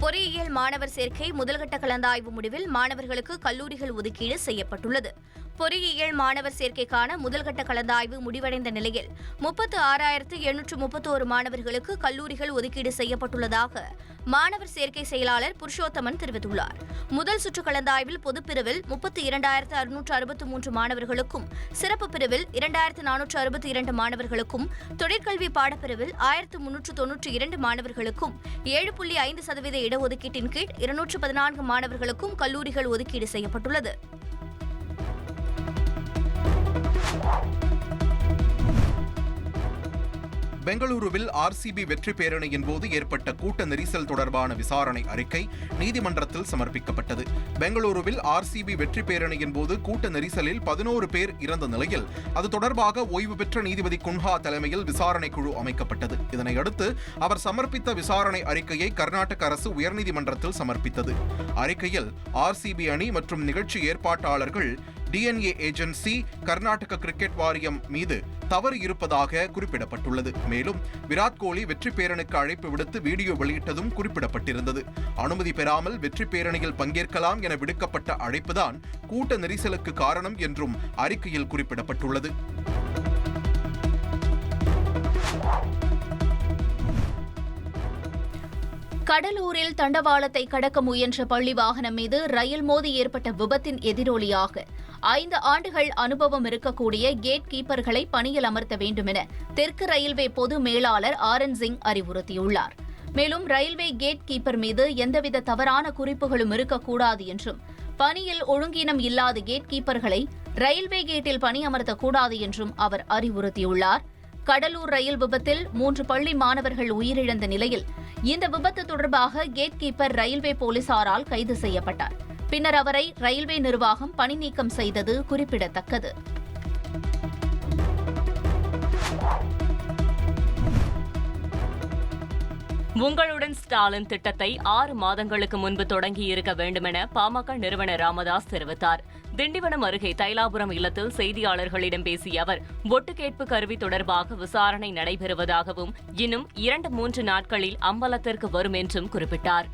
பொறியியல் மாணவர் சேர்க்கை முதல்கட்ட கலந்தாய்வு முடிவில் மாணவர்களுக்கு கல்லூரிகள் ஒதுக்கீடு செய்யப்பட்டுள்ளது. பொறியியல் மாணவர் சேர்க்கைக்கான முதல்கட்ட கலந்தாய்வு முடிவடைந்த நிலையில் 36,831 மாணவர்களுக்கு கல்லூரிகள் ஒதுக்கீடு செய்யப்பட்டுள்ளதாக மாணவர் சேர்க்கை செயலாளர் புருஷோத்தமன் தெரிவித்துள்ளார். முதல் சுற்று கலந்தாய்வில் பொதுப்பிரிவில் 32,663 மாணவர்களுக்கும், சிறப்பு பிரிவில் 2,462 மாணவர்களுக்கும், தொழிற்கல்வி பாடப்பிரிவில் 1,392 மாணவர்களுக்கும், 7.5% இடஒதுக்கீட்டின் கீழ் 214 மாணவர்களுக்கும் கல்லூரிகள் ஒதுக்கீடு செய்யப்பட்டுள்ளது. பெங்களூருவில் ஆர்சிபி வெற்றி பேரணியின் போது ஏற்பட்ட கூட்ட நெரிசல் தொடர்பான விசாரணை அறிக்கை நீதிமன்றத்தில் சமர்ப்பிக்கப்பட்டது. பெங்களூருவில் ஆர்சிபி வெற்றி பேரணியின் போது கூட்ட நெரிசலில் 11 பேர் இறந்த நிலையில் அது தொடர்பாக ஓய்வு பெற்ற நீதிபதி குன்ஹா தலைமையில் விசாரணை குழு அமைக்கப்பட்டது. இதனையடுத்து அவர் சமர்ப்பித்த விசாரணை அறிக்கையை கர்நாடக அரசு உயர்நீதிமன்றத்தில் சமர்ப்பித்தது. அறிக்கையில் ஆர்சிபி அணி மற்றும் நிகழ்ச்சி ஏற்பாட்டாளர்கள், DNA ஏஜென்சி, கர்நாடக கிரிக்கெட் வாரியம் மீது தவறு இருப்பதாக குறிப்பிடப்பட்டுள்ளது. மேலும் விராட் கோலி வெற்றி பேரணிக்கு அழைப்பு விடுத்து வீடியோ வெளியிட்டதும் குறிப்பிடப்பட்டிருந்தது. அனுமதி பெறாமல் வெற்றி பேரணியில் பங்கேற்கலாம் என விடுக்கப்பட்ட அழைப்புதான் கூட்ட நெரிசலுக்கு காரணம் என்றும் அறிக்கையில் குறிப்பிடப்பட்டுள்ளது. கடலூரில் தண்டவாளத்தை கடக்க முயன்ற பள்ளி வாகனம் மீது ரயில் மோதி ஏற்பட்ட விபத்தின் எதிரொலியாக 5 ஆண்டுகள் அனுபவம் இருக்கக்கூடிய கேட் கீப்பர்களை பணியில் அமர்த்த வேண்டும் என தெற்கு ரயில்வே பொது மேலாளர் RN சிங் அறிவுறுத்தியுள்ளார். மேலும் ரயில்வே கேட் கீப்பர் மீது எந்தவித தவறான குறிப்புகளும் இருக்கக்கூடாது என்றும், பணியில் ஒழுங்கீனம் இல்லாத கேட் கீப்பர்களை ரயில்வே கேட்டில் பணியமர்த்தக்கூடாது என்றும் அவர் அறிவுறுத்தியுள்ளார். கடலூர் ரயில் விபத்தில் 3 பள்ளி மாணவர்கள் உயிரிழந்த நிலையில் இந்த விபத்து தொடர்பாக கேட் கீப்பர் ரயில்வே போலீசாரால் கைது செய்யப்பட்டார். பின்னர் அவரை ரயில்வே நிர்வாகம் பணி நீக்கம் செய்தது குறிப்பிடத்தக்கது. உங்களுடன் ஸ்டாலின் திட்டத்தை 6 மாதங்களுக்கு முன்பு தொடங்கியிருக்க வேண்டுமென பாமக நிறுவனர் ராமதாஸ் தெரிவித்தார். திண்டிவனம் அருகே தைலாபுரம் இல்லத்தில் செய்தியாளர்களிடம் பேசிய அவர், ஒட்டு கேட்பு கருவி தொடர்பாக விசாரணை நடைபெறுவதாகவும் இன்னும் 2-3 நாட்களில் அம்பலத்திற்கு வரும் என்றும் குறிப்பிட்டார்.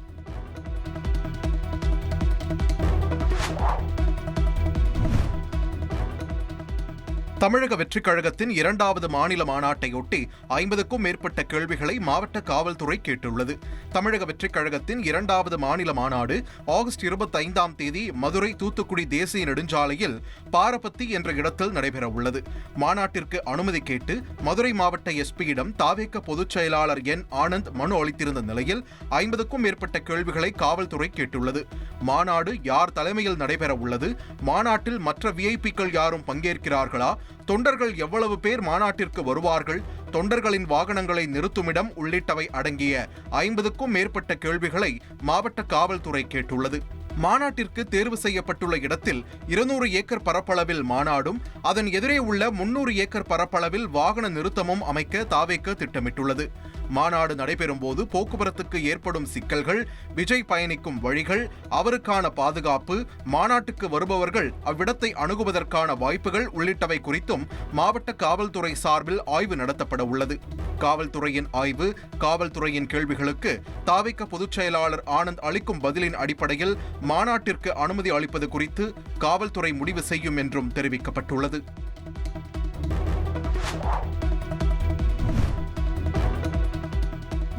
தமிழக வெற்றிக் கழகத்தின் 2வது மாநில மாநாட்டையொட்டி 50க்கும் மேற்பட்ட கேள்விகளை மாவட்ட காவல்துறை கேட்டுள்ளது. தமிழக வெற்றிக் கழகத்தின் 2வது மாநில மாநாடு ஆகஸ்ட் 25ஆம் தேதி மதுரை தூத்துக்குடி தேசிய நெடுஞ்சாலையில் பாரபத்தி என்ற இடத்தில் நடைபெறவுள்ளது. மாநாட்டிற்கு அனுமதி கேட்டு மதுரை மாவட்ட எஸ்பியிடம் தாவேக பொதுச் செயலாளர் என் ஆனந்த் மனு அளித்திருந்த நிலையில் 50க்கும் மேற்பட்ட கேள்விகளை காவல்துறை கேட்டுள்ளது. மாநாடு யார் தலைமையில் நடைபெறவுள்ளது? மாநாட்டில் மற்ற விஐபிக்கள் யாரும் பங்கேற்கிறார்களா? தொண்டர்கள் எவ்வளவு பேர் மாநாட்டிற்கு வருவார்கள்? தொண்டர்களின் வாகனங்களை நிறுத்துமிடம் உள்ளிட்டவை அடங்கிய 50க்கும் மேற்பட்ட கேள்விகளை மாவட்ட காவல்துறை கேட்டுள்ளது. மாநாட்டிற்கு தேர்வு செய்யப்பட்டுள்ள இடத்தில் 200 ஏக்கர் பரப்பளவில் மாநாடும், அதன் எதிரே உள்ள 300 ஏக்கர் பரப்பளவில் வாகன நிறுத்தமும் அமைக்க தாவேக திட்டமிட்டுள்ளது. மாநாடு நடைபெறும் போது போக்குவரத்துக்கு ஏற்படும் சிக்கல்கள், விஜய் பயணிக்கும் வழிகள், அவருக்கான பாதுகாப்பு, மாநாட்டுக்கு வருபவர்கள் அவ்விடத்தை அணுகுவதற்கான வாய்ப்புகள் உள்ளிட்டவை குறித்தும் மாவட்ட காவல்துறை சார்பில் ஆய்வு நடத்தப்பட உள்ளது. காவல்துறையின் ஆய்வு, காவல்துறையின் கேள்விகளுக்கு தாவேக பொதுச் செயலாளர் ஆனந்த் அளிக்கும் பதிலின் அடிப்படையில் மாநாட்டிற்கு அனுமதி அளிப்பது குறித்து காவல்துறை முடிவு செய்யும் என்றும் தெரிவிக்கப்பட்டுள்ளது.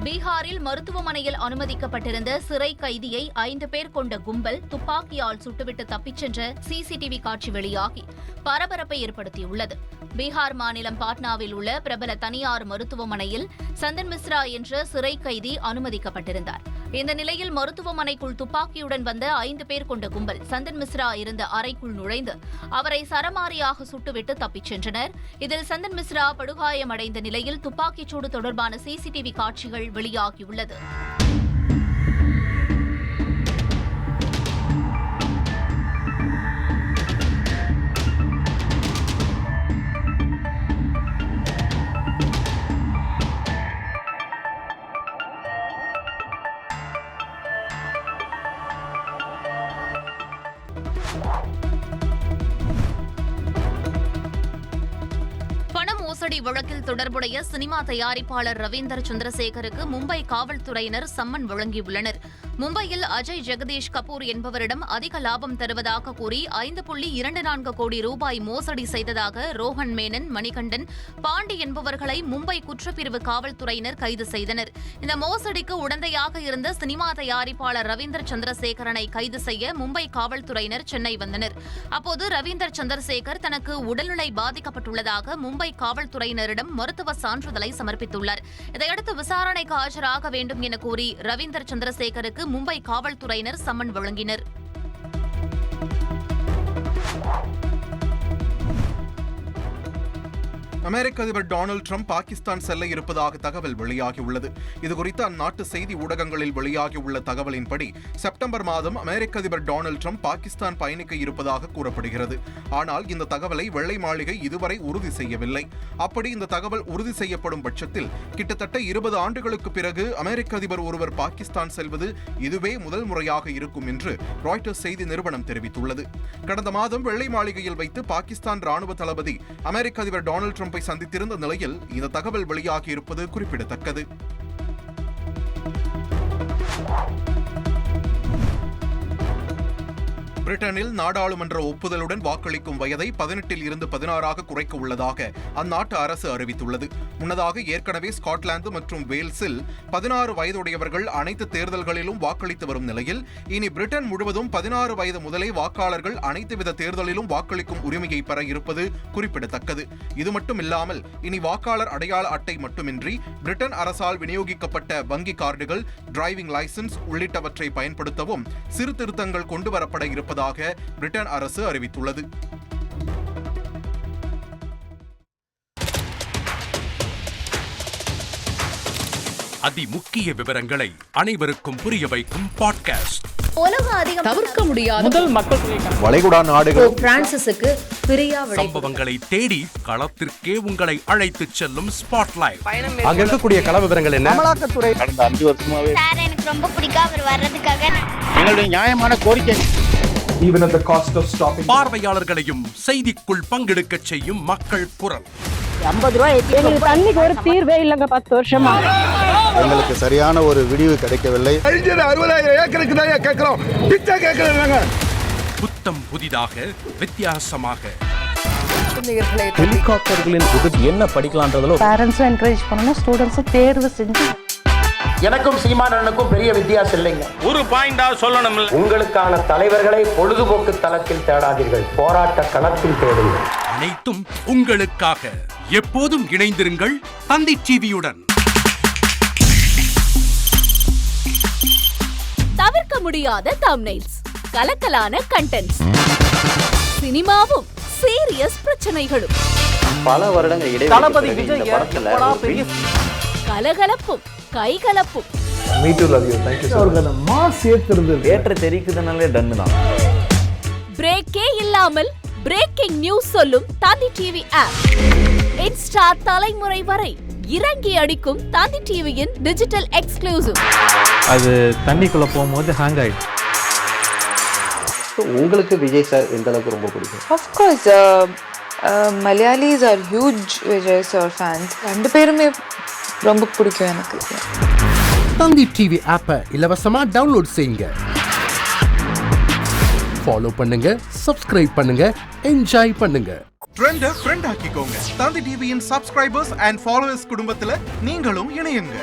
பீகாரில் மருத்துவமனையில் அனுமதிக்கப்பட்டிருந்த சிறை கைதியை 5 பேர் கொண்ட கும்பல் துப்பாக்கியால் சுட்டுவிட்டு தப்பிச் சென்ற CCTV காட்சி வெளியாகி பரபரப்பை ஏற்படுத்தியுள்ளது. பீகார் மாநிலம் பாட்னாவில் உள்ள பிரபல தனியார் மருத்துவமனையில் சந்தன் மிஸ்ரா என்ற சிறை கைதி அனுமதிக்கப்பட்டிருந்தார். இந்த நிலையில் மருத்துவமனைக்குள் துப்பாக்கியுடன் வந்த 5 பேர் கொண்ட கும்பல் சந்தன் மிஸ்ரா இருந்த அறைக்குள் நுழைந்து அவரை சரமாரியாக சுட்டுவிட்டு தப்பிச் சென்றனர். இதில் சந்தன் மிஸ்ரா படுகாயமடைந்த நிலையில் துப்பாக்கிச்சூடு தொடர்பான CCTV காட்சிகள் வெளியாகியுள்ளது. வழக்கில் தொடர்புடைய சினிமா தயாரிப்பாளர் ரவீந்தர் சந்திரசேகருக்கு மும்பை காவல்துறையினர் சம்மன் வழங்கியுள்ளனர். மும்பையில் அஜய் ஜெகதீஷ் கபூர் என்பவரிடம் அதிக லாபம் தருவதாக கூறி 5.24 கோடி ரூபாய் மோசடி செய்ததாக ரோஹன் மேனன், மணிகண்டன், பாண்டி என்பவர்களை மும்பை குற்றப்பிரிவு காவல்துறையினர் கைது செய்தனர். இந்த மோசடிக்கு உடந்தையாக இருந்த சினிமா தயாரிப்பாளர் ரவீந்தர் சந்திரசேகரனை கைது செய்ய மும்பை காவல்துறையினர் சென்னை வந்தனர். அப்போது ரவீந்தர் சந்திரசேகர் தனக்கு உடல்நிலை பாதிக்கப்பட்டுள்ளதாக மும்பை காவல்துறையினரிடம் மருத்துவ சான்றிதழை சமர்ப்பித்துள்ளார். இதையடுத்து விசாரணைக்கு ஆஜராக வேண்டும் என கூறி ரவீந்தர் சந்திரசேகருக்கு மும்பை காவல்துறையினர் சம்மன் வழங்கினர். அமெரிக்க அதிபர் டொனால்டு ட்ரம்ப் பாகிஸ்தான் செல்ல இருப்பதாக தகவல் வெளியாகியுள்ளது. இதுகுறித்து அந்நாட்டு செய்தி ஊடகங்களில் வெளியாகியுள்ள தகவலின்படி செப்டம்பர் மாதம் அமெரிக்க அதிபர் டொனால்டு ட்ரம்ப் பாகிஸ்தான் பயணிக்க இருப்பதாக கூறப்படுகிறது. ஆனால் இந்த தகவலை வெள்ளை மாளிகை இதுவரை உறுதி செய்யவில்லை. அப்படி இந்த தகவல் உறுதி செய்யப்படும் பட்சத்தில் கிட்டத்தட்ட 20 ஆண்டுகளுக்கு பிறகு அமெரிக்க அதிபர் ஒருவர் பாகிஸ்தான் செல்வது இதுவே முதல் முறையாக இருக்கும் என்று ராய்ட்டர்ஸ் செய்தி நிறுவனம் தெரிவித்துள்ளது. கடந்த மாதம் வெள்ளை மாளிகையில் வைத்து பாகிஸ்தான் ராணுவ தளபதி அமெரிக்க அதிபர் டொனால்டு ட்ரம்ப் சந்தித்திருந்த நிலையில் இந்த தகவல் வெளியாகியிருப்பது குறிப்பிடத்தக்கது. பிரிட்டனில் நாடாளுமன்ற ஒப்புதலுடன் வாக்களிக்கும் வயதை 18 இருந்து 16 குறைக்க உள்ளதாக அந்நாட்டு அரசு அறிவித்துள்ளது. முன்னதாக ஏற்கனவே ஸ்காட்லாந்து மற்றும் வேல்ஸில் 16 வயதுடையவர்கள் அனைத்து தேர்தல்களிலும் வாக்களித்து வரும் நிலையில் இனி பிரிட்டன் முழுவதும் 16 வயது முதலே வாக்காளர்கள் அனைத்து வித தேர்தலிலும் வாக்களிக்கும் உரிமையை பெற இருப்பது குறிப்பிடத்தக்கது. இது மட்டுமில்லாமல் இனி வாக்காளர் அடையாள அட்டை மட்டுமின்றி பிரிட்டன் அரசால் விநியோகிக்கப்பட்ட வங்கி கார்டுகள், டிரைவிங் லைசன்ஸ் உள்ளிட்டவற்றை பயன்படுத்தவும் சீர்திருத்தங்கள் கொண்டுவரப்பட இருப்பதாக பிரிட்டன் அரசு அறிவித்துள்ளது. அதிமுக்கிய விவரங்களை அனைவருக்கும் புரிய வைக்கும் பாட்காஸ்ட். தவிர்க்க முடியாத முதல் மக்கள் வளைகுடா நாடுகள் பிரான்சிஸுக்கு பிரியா சம்பவங்களை தேடி களத்திற்கே உங்களை அழைத்துச் செல்லும் ஸ்பாட்லைட். அங்க இருக்கக்கூடிய கள விவரங்கள் என்ன? அமலாக்கத்துறை கடந்த 5 வருஷமாவே சார் எனக்கு ரொம்ப பிடிக்கும் அவர் வர்றதுக்காக எங்களுடைய நியாயமான கோரிக்கை. Even at the cost of stopping. பார்வையாளர்களையும் செய்திக்குள் பங்கெடுக்க செய்யும் மக்கள் குரல். 50 ரூபாய் எங்களுக்கு தண்ணிக்கு ஒரு தீர்வே இல்லங்க 10 வருஷமா. எங்களுக்கு சரியான ஒரு விடிவு கிடைக்கவில்லை. 60,000 ஏக்கருக்கு தான் கேக்குறோம். பிச்சை கேக்குறாங்க. புத்தம் புதிதாக வித்தியாசமாக ஹெலிகாப்டர்களின் உதவி என்ன படிக்கலாம்ன்றதுல பேரண்ட்ஸும் என்கரேஜ் பண்ணணும், ஸ்டூடெண்ட்ஸும் தேர்வு செஞ்சு. எனக்கும் சீமானனுக்கும் பெரிய வித்தியாசம் இல்லைங்க. ஒரு பாயிண்டா சொல்லணும். உங்களுக்கான தலைவர்களை பொழுதுபோக்கு தளத்தில் தேடாதீர்கள், போராட்ட களத்தில் தேடுங்கள். அனைத்தும் உங்களுக்காக. எப்போதும் இணைந்திருங்கள் தந்தி டிவியுடன். தவிர்க்க முடியாத தம்ப்நெயில்ஸ், கலக்கலான கண்டென்ட்ஸ், சினிமாவும் சீரியஸ் பிரச்சனைகளும், பல வருடங்கள் தளபதி இடைவெளி விஜய் இந்த படத்துல கலகலப்பும் கைகலப்பும். Me too love you. Thank you so much. Mass ஏத்துறது ஏற்ற தெரிக்குதுனாலே டன்னு தான். பிரேக்கே இல்லாமல் பிரேக்கிங் நியூஸ் சொல்லும் தந்தி டிவி ஆப். இன்ஸ்டா தலைமுறை வரை இறங்கி அடிக்கும் தந்தி டிவியின் டிஜிட்டல் எக்ஸ்க்ளூசிவ். அது தண்ணிக்குள்ள போகும்போது ஹேங் ஆயிடுச்சு. உங்களுக்கு விஜய் சார் எந்த அளவுக்கு ரொம்ப பிடிக்கும்? Of course, Malayalis are huge Vijay sir fans. ரெண்டு பேருமே ரொம்ப பிடிக்கும் எனக்கு. தந்தி டிவி ஆப்பை இலவசமா டவுன்லோட் செய்யுங்க. ஃபாலோ பண்ணுங்க, சப்ஸ்கிரைப் பண்ணுங்க, என்ஜாய் பண்ணுங்க. ட்ரெண்ட ஃப்ரெண்ட் ஆக்கிக்கோங்க. தந்தி டிவியின் சப்ஸ்கிரைபர்ஸ் அண்ட் ஃபாலோவர்ஸ் குடும்பத்துல நீங்களும் இணையுங்க.